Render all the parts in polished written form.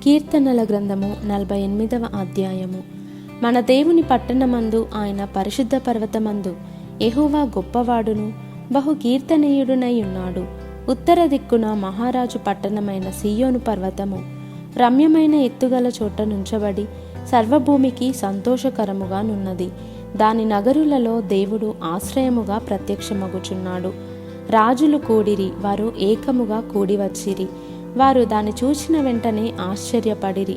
కీర్తనల గ్రంథము 48వ అధ్యాయము. మన దేవుని పట్టణమందు, ఆయన పరిశుద్ధ పర్వతమందు యెహోవా గొప్పవాడును బహు కీర్తనీయుడునై ఉన్నాడు. ఉత్తర దిక్కున మహారాజు పట్టణమైన సీయోను పర్వతము రమ్యమైన ఎత్తుగల చోట నుంచబడి సర్వభూమికి సంతోషకరముగా నున్నది. దాని నగరులలో దేవుడు ఆశ్రయముగా ప్రత్యక్షమగుచున్నాడు. రాజులు కూడిరి, వారు ఏకముగా కూడివచ్చిరి. వారు దాన్ని చూచిన వెంటనే ఆశ్చర్యపడిరి,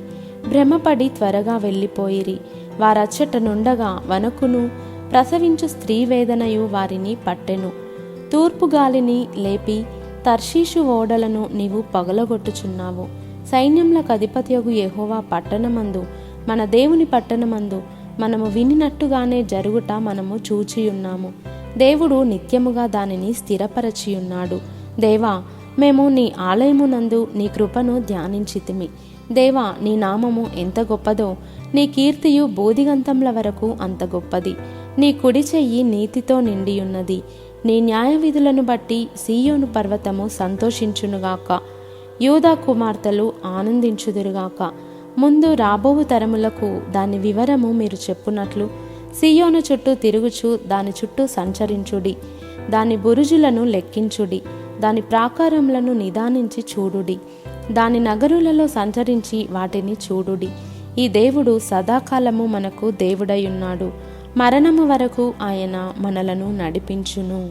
భ్రమపడి త్వరగా వెళ్ళిపోయిరి. వారచ్చట నుండగా వణకును ప్రసవించు స్త్రీ వేదనయు వారిని పట్టెను. తూర్పు గాలిని లేపి తర్షీషు ఓడలను నీవు పగలగొట్టుచున్నావు. సైన్యములకు అధిపతియగు యెహోవా పట్టణమందు, మన దేవుని పట్టణమందు మనము వినినట్టుగానే జరుగుట మనము చూచియున్నాము. దేవుడు నిత్యముగా దానిని స్థిరపరచియున్నాడు. దేవా, మేము నీ ఆలయమునందు నీ కృపను ధ్యానించితిమి. దేవా, నీ నామము ఎంత గొప్పదో, నీ కీర్తియు బోధిగంతముల వరకు అంత గొప్పది. నీ కుడి చెయ్యి నీతితో నిండియున్నది. నీ న్యాయ విధులను బట్టి సీయోను పర్వతము సంతోషించునుగాక, యూదా కుమార్తెలు ఆనందించుదురుగాక. ముందు రాబోవు తరములకు దాని వివరము మీరు చెప్పునట్లు సీయోను చుట్టూ తిరుగుచు దాని చుట్టూ సంచరించుడి. దాని బురుజులను లెక్కించుడి, దాని ప్రాకారములను నిదానించి చూడుడి. దాని నగరులలో సంచరించి వాటిని చూడుడి. ఈ దేవుడు సదాకాలము మనకు దేవుడై ఉన్నాడు. మరణము వరకు ఆయన మనలను నడిపించును.